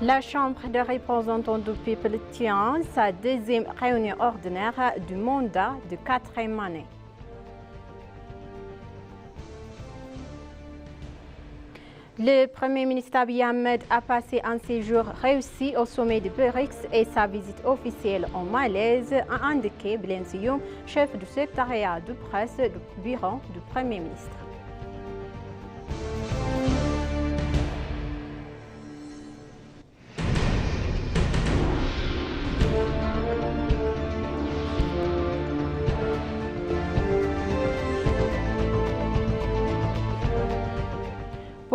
La Chambre des représentants du peuple tient sa deuxième réunion ordinaire du mandat de 4e année. Le Premier ministre Abiy Ahmed a passé un séjour réussi au sommet de BRICS et sa visite officielle en Malaise a indiqué Bilen Siyum, chef du secrétariat de presse du bureau du Premier ministre.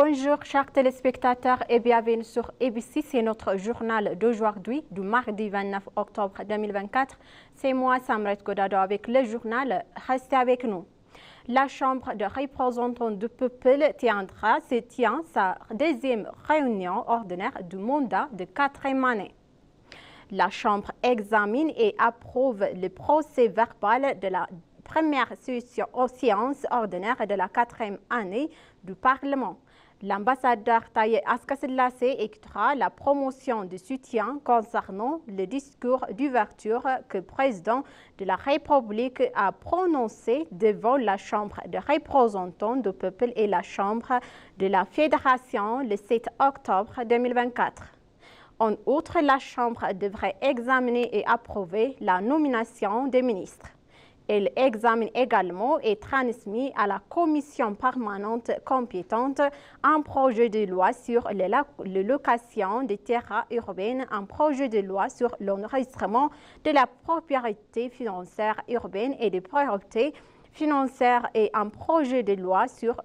Bonjour chers téléspectateurs et bienvenue sur ABC, c'est notre journal d'aujourd'hui, du mardi 29 octobre 2024. C'est moi, Samret Godado, avec le journal. Restez avec nous. La Chambre des représentants du peuple tiendra sa deuxième réunion ordinaire du mandat de 4e année. La Chambre examine et approuve le procès verbal de la première séance ordinaire de la 4e année du Parlement. L'ambassadeur Taye Aska-Selassie écoutera la promotion de soutien concernant le discours d'ouverture que le président de la République a prononcé devant la Chambre des représentants du peuple et la Chambre de la Fédération le 7 octobre 2024. En outre, la Chambre devrait examiner et approuver la nomination des ministres. Elle examine également et transmet à la commission permanente compétente un projet de loi sur la location des terrains urbaines, un projet de loi sur l'enregistrement de la propriété financière urbaine et des priorités financières et un projet de loi sur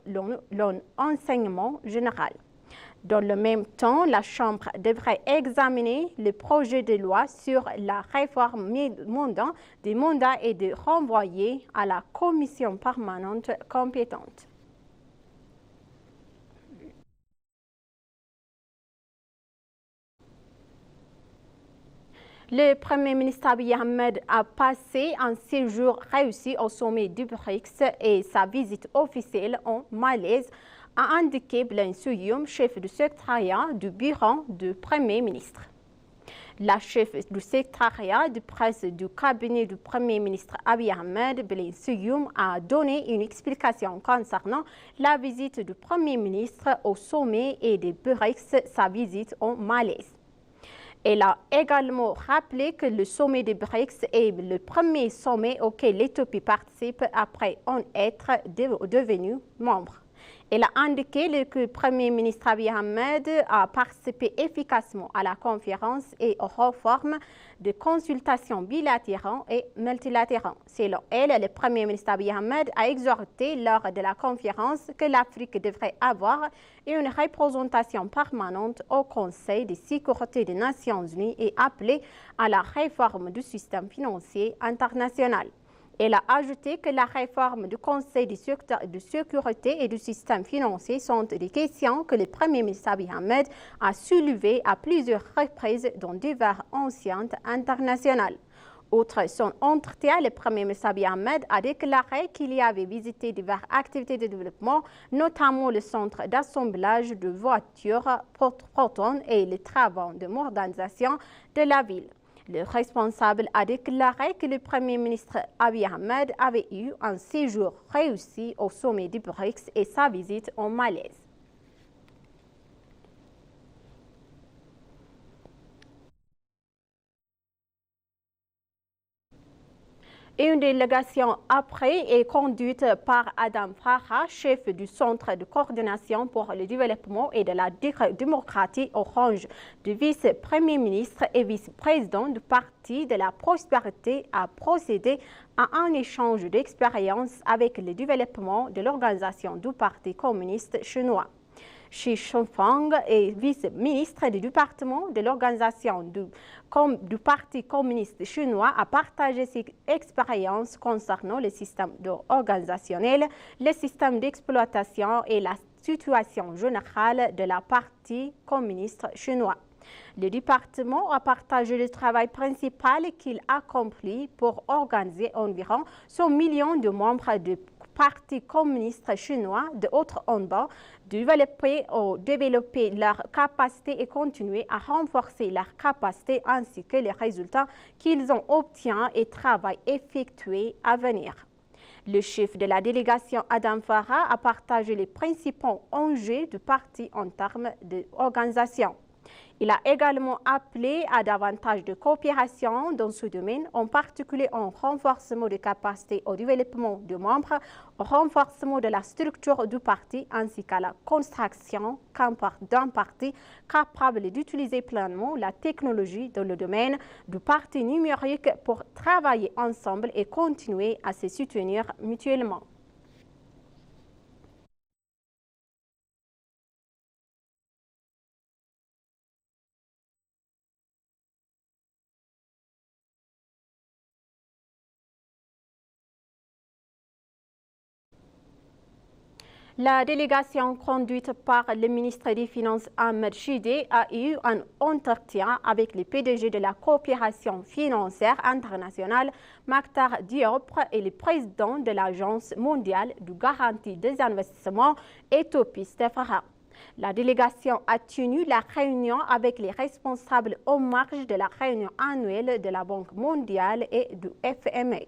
l'enseignement général. Dans le même temps, la Chambre devrait examiner le projet de loi sur la réforme des mandats et de renvoyer à la commission permanente compétente. Le Premier ministre Abiy Ahmed a passé un séjour réussi au sommet du BRICS et sa visite officielle en Malaise a indiqué Bilen Siyum, chef du secrétariat du bureau du Premier ministre. La chef du secrétariat de presse du cabinet du Premier ministre Abiy Ahmed, Bilen Siyum, a donné une explication concernant la visite du Premier ministre au sommet et des BRICS, sa visite en Malaise. Elle a également rappelé que le sommet des BRICS est le premier sommet auquel l'Éthiopie participe après en être devenu membre. Elle a indiqué que le Premier ministre Abiy Ahmed a participé efficacement à la conférence et aux réformes de consultations bilatérales et multilatérales. Selon elle, le Premier ministre Abiy Ahmed a exhorté lors de la conférence que l'Afrique devrait avoir une représentation permanente au Conseil de sécurité des Nations Unies et appelé à la réforme du système financier international. Elle a ajouté que la réforme du Conseil de sécurité et du système financier sont des questions que le Premier ministre Abiy Ahmed a soulevées à plusieurs reprises dans divers enceintes internationales. Outre son entretien, le Premier ministre Abiy Ahmed a déclaré qu'il y avait visité diverses activités de développement, notamment le centre d'assemblage de voitures Proton et les travaux de modernisation de la ville. Le responsable a déclaré que le Premier ministre Abiy Ahmed avait eu un séjour réussi au sommet du BRICS et sa visite en Malaise. Une délégation après est conduite par Adam Farah, chef du Centre de coordination pour le développement et de la démocratie Orange, du vice-premier ministre et vice-président du Parti de la prospérité, a procédé à un échange d'expériences avec le développement de l'organisation du Parti communiste chinois. Xi Jinping est vice-ministre du département de l'organisation du Parti communiste chinois, a partagé ses expériences concernant le système organisationnel, le système d'exploitation et la situation générale de la Parti communiste chinois. Le département a partagé le travail principal qu'il accomplit pour organiser environ 100 millions de membres de Parti communiste chinois de Haute-Hanban développer leurs capacités et continuer à renforcer leurs capacités ainsi que les résultats qu'ils ont obtenus et travail effectué à venir. Le chef de la délégation, Adam Farah, a partagé les principaux enjeux du parti en termes d'organisation. Il a également appelé à davantage de coopération dans ce domaine, en particulier en renforcement des capacités au développement des membres, au renforcement de la structure du parti ainsi qu'à la construction d'un parti capable d'utiliser pleinement la technologie dans le domaine du parti numérique pour travailler ensemble et continuer à se soutenir mutuellement. La délégation conduite par le ministre des Finances Ahmed Shideh a eu un entretien avec le PDG de la coopération financière internationale, Maktar Diop, et le président de l'Agence mondiale de garantie des investissements, Ethiopie Stefara. La délégation a tenu la réunion avec les responsables en marge de la réunion annuelle de la Banque mondiale et du FMI.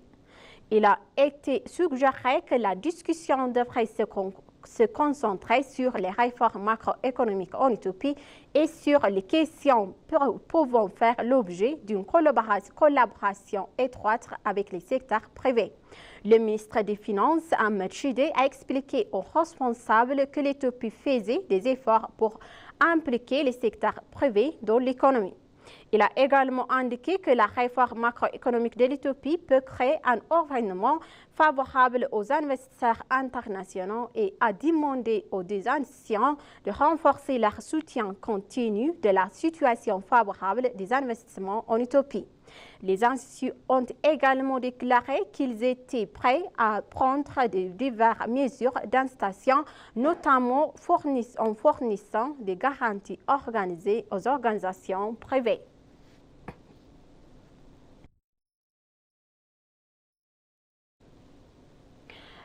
Il a été suggéré que la discussion devrait se concentrer sur les réformes macroéconomiques en Éthiopie et sur les questions pouvant faire l'objet d'une collaboration étroite avec les secteurs privés. Le ministre des Finances, Ahmed Shideh, a expliqué aux responsables que l'Éthiopie faisait des efforts pour impliquer les secteurs privés dans l'économie. Il a également indiqué que la réforme macroéconomique de l'Éthiopie peut créer un environnement favorable aux investisseurs internationaux et a demandé aux deux institutions de renforcer leur soutien continu de la situation favorable des investissements en Éthiopie. Les instituts ont également déclaré qu'ils étaient prêts à prendre diverses mesures d'incitation, notamment en fournissant des garanties organisées aux organisations privées.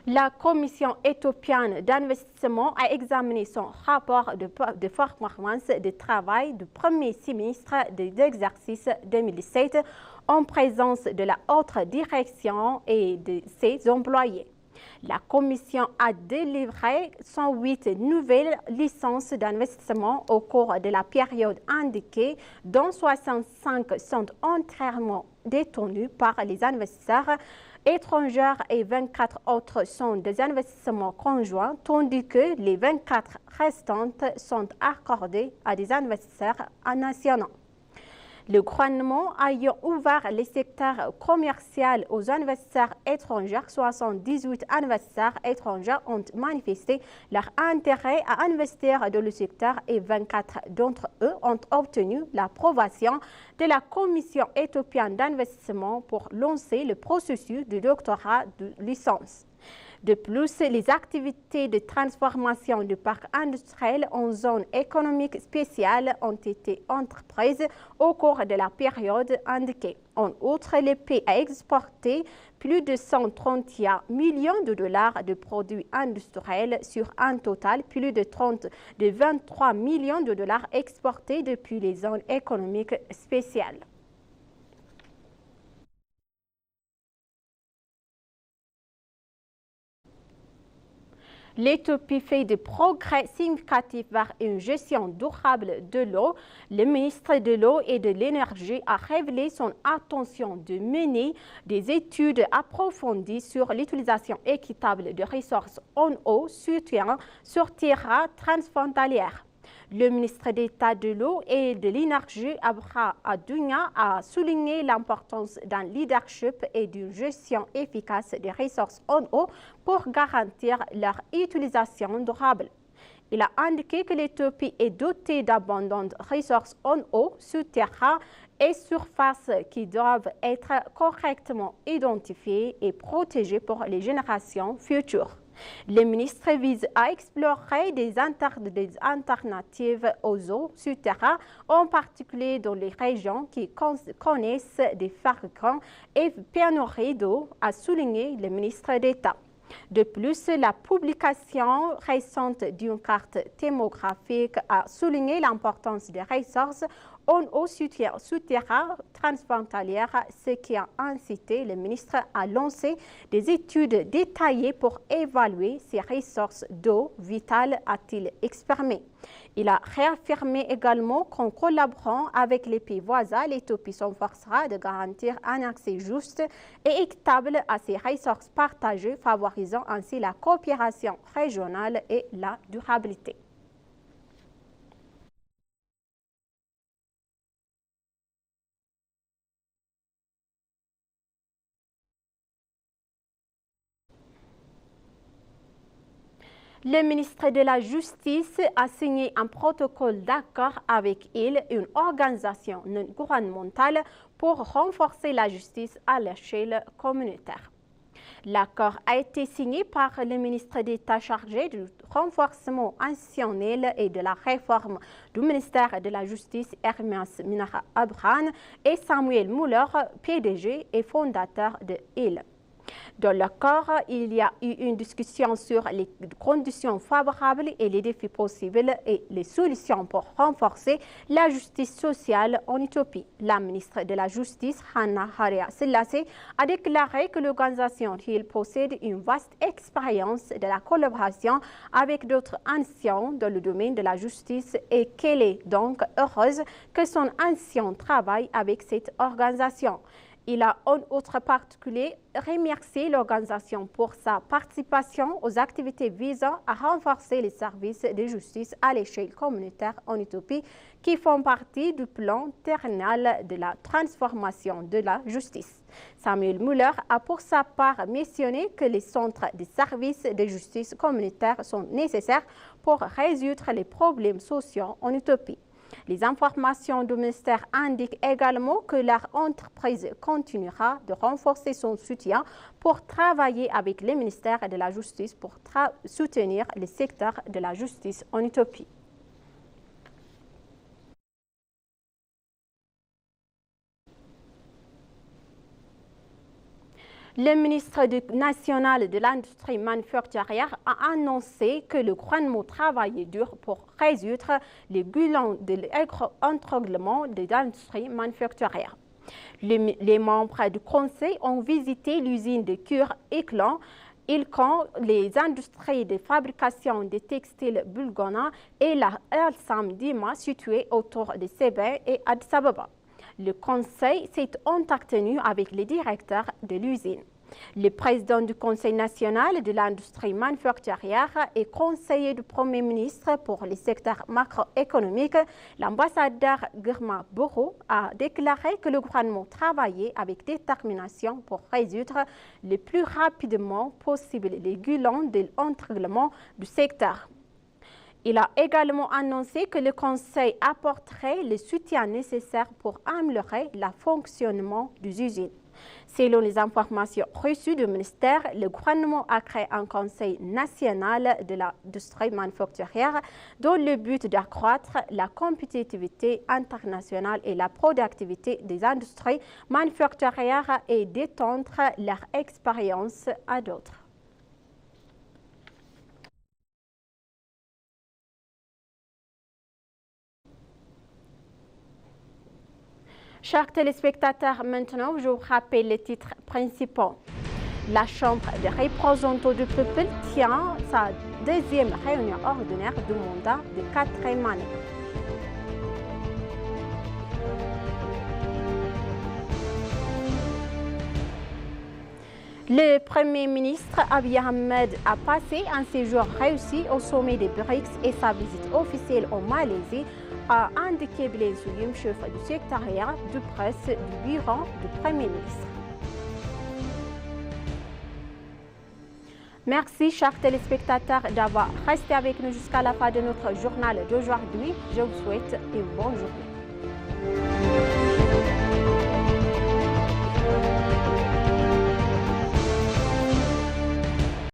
La Commission éthiopienne d'investissement a examiné son rapport de performance de travail du premier semestre de l'exercice 2017 en présence de la haute direction et de ses employés. La Commission a délivré 108 nouvelles licences d'investissement au cours de la période indiquée, dont 65 sont entièrement détenues par les investisseurs étrangers et 24 autres sont des investissements conjoints, tandis que les 24 restantes sont accordées à des investisseurs nationaux. Le gouvernement ayant ouvert les secteurs commerciaux aux investisseurs étrangers, 78 investisseurs étrangers ont manifesté leur intérêt à investir dans le secteur et 24 d'entre eux ont obtenu l'approbation de la Commission éthiopienne d'investissement pour lancer le processus de doctorat de licence. De plus, les activités de transformation du parc industriel en zone économique spéciale ont été entreprises au cours de la période indiquée. En outre, le pays a exporté plus de 131 millions de dollars de produits industriels sur un total plus de 23 millions de dollars exportés depuis les zones économiques spéciales. L'Éthiopie fait des progrès significatifs vers une gestion durable de l'eau. Le ministre de l'eau et de l'énergie a révélé son intention de mener des études approfondies sur l'utilisation équitable de ressources en eau sur terrain transfrontalière. Le ministre d'État de l'eau et de l'énergie, Abra Adunya, a souligné l'importance d'un leadership et d'une gestion efficace des ressources en eau pour garantir leur utilisation durable. Il a indiqué que l'Éthiopie est dotée d'abondantes ressources en eau, souterraines et surface qui doivent être correctement identifiées et protégées pour les générations futures. Le ministre vise à explorer des alternatives aux eaux souterraines, en particulier dans les régions qui connaissent des fabricants et pénuries d'eau, a souligné le ministre d'État. De plus, la publication récente d'une carte démographique a souligné l'importance des ressources en eau souterraine transfrontalière, ce qui a incité le ministre à lancer des études détaillées pour évaluer ces ressources d'eau vitales, a-t-il exprimé. Il a réaffirmé également qu'en collaborant avec les pays voisins, l'Éthiopie s'efforcera de garantir un accès juste et équitable à ces ressources partagées, favorisant ainsi la coopération régionale et la durabilité. Le ministre de la Justice a signé un protocole d'accord avec il, une organisation non gouvernementale, pour renforcer la justice à l'échelle communautaire. L'accord a été signé par le ministre d'État chargé du renforcement institutionnel et de la réforme du ministère de la Justice, Hermias Minara Abraham, et Samuel Muller, PDG et fondateur de IL. Dans l'accord, il y a eu une discussion sur les conditions favorables et les défis possibles et les solutions pour renforcer la justice sociale en Éthiopie. La ministre de la Justice, Hanna Haria Selassie, a déclaré que l'organisation HIL possède une vaste expérience de la collaboration avec d'autres anciens dans le domaine de la justice et qu'elle est donc heureuse que son ancien travaille avec cette organisation. Il a en outre particulier remercié l'organisation pour sa participation aux activités visant à renforcer les services de justice à l'échelle communautaire en Éthiopie qui font partie du plan terminal de la transformation de la justice. Samuel Muller a pour sa part mentionné que les centres de services de justice communautaire sont nécessaires pour résoudre les problèmes sociaux en Éthiopie. Les informations du ministère indiquent également que leur entreprise continuera de renforcer son soutien pour travailler avec le ministère de la Justice pour soutenir le secteur de la justice en Éthiopie. Le ministre national de l'Industrie manufacturière a annoncé que le gouvernement travaille dur pour résoudre les gueulons de l'entranglement de l'industrie manufacturière. Les membres du Conseil ont visité l'usine de cuir Éclan, les industries de fabrication de textiles Bulgana et la Alsam Dima située autour de Sébé et Addis Ababa. Le Conseil s'est entretenu avec les directeurs de l'usine. Le président du Conseil national de l'industrie manufacturière et conseiller du Premier ministre pour les secteurs macroéconomiques, l'ambassadeur Girma Boro, a déclaré que le gouvernement travaillait avec détermination pour résoudre le plus rapidement possible les gueulons de l'entranglement du secteur. Il a également annoncé que le Conseil apporterait le soutien nécessaire pour améliorer le fonctionnement des usines. Selon les informations reçues du ministère, le gouvernement a créé un Conseil national de l'industrie manufacturière dans le but d'accroître la compétitivité internationale et la productivité des industries manufacturières et d'étendre leur expérience à d'autres. Chers téléspectateurs, maintenant, je vous rappelle les titres principaux. La Chambre des représentants du peuple tient sa deuxième réunion ordinaire du mandat de 4e année. Le Premier ministre Abiy Ahmed a passé un séjour réussi au sommet des BRICS et sa visite officielle en Malaisie a indiqué Blaise Souliem, chef du secrétariat de presse du bureau du Premier ministre. Merci, chers téléspectateurs, d'avoir resté avec nous jusqu'à la fin de notre journal d'aujourd'hui. Je vous souhaite une bonne journée.